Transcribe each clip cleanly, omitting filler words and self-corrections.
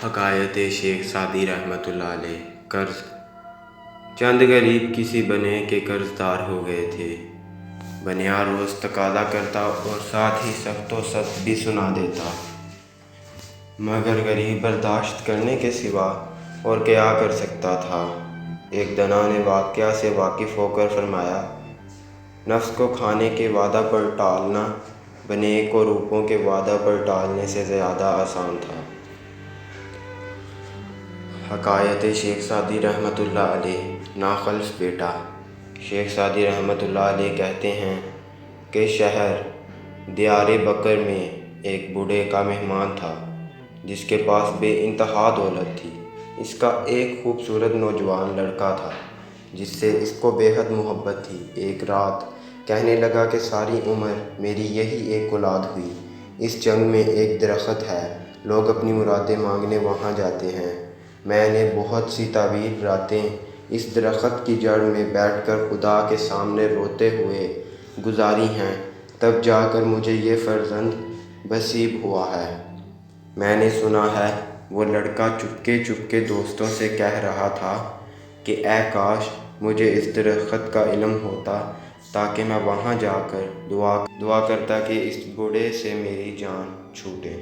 حکایت شیخ سعدی رحمۃ اللہ علیہ۔ قرض۔ چند غریب کسی بنے کے قرض دار ہو گئے تھے۔ بنیا روز تقاضا کرتا اور ساتھ ہی سخت و سخت بھی سنا دیتا، مگر غریب برداشت کرنے کے سوا اور کیا کر سکتا تھا۔ ایک دانا نے واقعہ سے واقف ہو کر فرمایا، نفس کو کھانے کے وعدہ پر ٹالنا بنے کو روپوں کے وعدہ پر ٹالنے سے زیادہ آسان تھا۔ حکایت شیخ سعدی رحمۃ اللہ علیہ۔ ناخلف بیٹا۔ شیخ سعدی رحمۃ اللہ علیہ کہتے ہیں کہ شہر دیار بکر میں ایک بوڑھے کا مہمان تھا جس کے پاس بے انتہا دولت تھی۔ اس کا ایک خوبصورت نوجوان لڑکا تھا جس سے اس کو بے حد محبت تھی۔ ایک رات کہنے لگا کہ ساری عمر میری یہی ایک اولاد ہوئی۔ اس جنگ میں ایک درخت ہے، لوگ اپنی مرادیں مانگنے وہاں جاتے ہیں۔ میں نے بہت سی طویل راتیں اس درخت کی جڑ میں بیٹھ کر خدا کے سامنے روتے ہوئے گزاری ہیں، تب جا کر مجھے یہ فرزند نصیب ہوا ہے۔ میں نے سنا ہے وہ لڑکا چپکے چپکے دوستوں سے کہہ رہا تھا کہ اے کاش مجھے اس درخت کا علم ہوتا تاکہ میں وہاں جا کر دعا کرتا کہ اس بوڑھے سے میری جان چھوٹے۔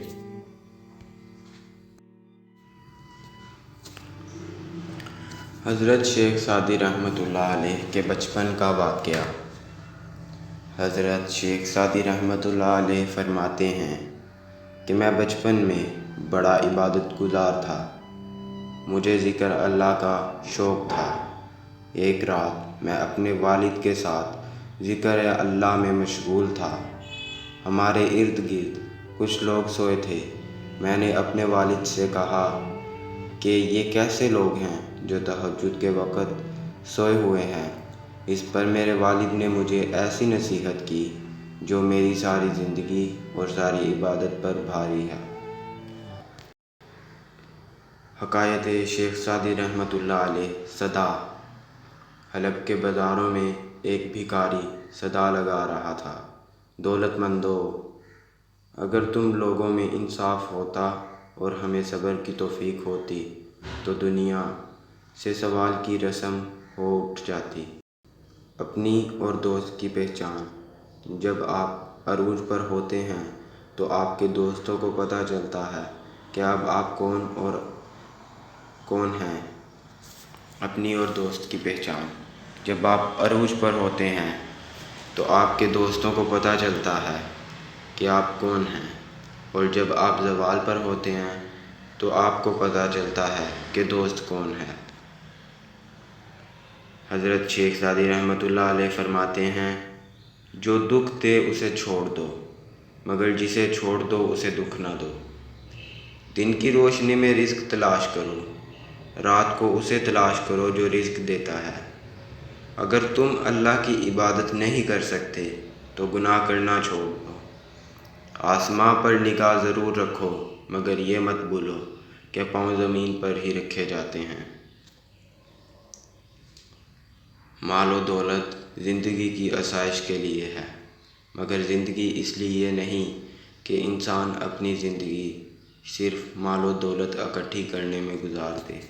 حضرت شیخ سعدی رحمۃ اللہ علیہ کے بچپن کا واقعہ۔ حضرت شیخ سعدی رحمۃ اللہ علیہ فرماتے ہیں کہ میں بچپن میں بڑا عبادت گزار تھا، مجھے ذکر اللہ کا شوق تھا۔ ایک رات میں اپنے والد کے ساتھ ذکر اللہ میں مشغول تھا۔ ہمارے ارد گرد کچھ لوگ سوئے تھے۔ میں نے اپنے والد سے کہا کہ یہ کیسے لوگ ہیں جو تہجد کے وقت سوئے ہوئے ہیں؟ اس پر میرے والد نے مجھے ایسی نصیحت کی جو میری ساری زندگی اور ساری عبادت پر بھاری ہے۔ حکایت شیخ سعدی رحمۃ اللہ علیہ۔ صدا۔ حلب کے بازاروں میں ایک بھکاری صدا لگا رہا تھا، دولت مندو، اگر تم لوگوں میں انصاف ہوتا اور ہمیں صبر کی توفیق ہوتی تو دنیا سے سوال کی رسم ہو اٹھ جاتی۔ اپنی اور دوست کی پہچان۔ جب آپ عروج پر ہوتے ہیں تو آپ کے دوستوں کو پتہ چلتا ہے کہ اب آپ کون ہیں۔ اپنی اور دوست کی پہچان۔ جب آپ عروج پر ہوتے ہیں تو آپ کے دوستوں کو پتہ چلتا ہے کہ آپ کون ہیں، اور جب آپ زوال پر ہوتے ہیں تو آپ کو پتہ چلتا ہے کہ دوست کون ہے۔ حضرت شیخ سعدی رحمۃ اللہ علیہ فرماتے ہیں، جو دکھ دے اسے چھوڑ دو، مگر جسے چھوڑ دو اسے دکھ نہ دو۔ دن کی روشنی میں رزق تلاش کرو، رات کو اسے تلاش کرو جو رزق دیتا ہے۔ اگر تم اللہ کی عبادت نہیں کر سکتے تو گناہ کرنا چھوڑ دو۔ آسماں پر نگاہ ضرور رکھو، مگر یہ مت بھولو کہ پاؤں زمین پر ہی رکھے جاتے ہیں۔ مال و دولت زندگی کی آسائش کے لیے ہے، مگر زندگی اس لیے نہیں کہ انسان اپنی زندگی صرف مال و دولت اکٹھی کرنے میں گزار دے۔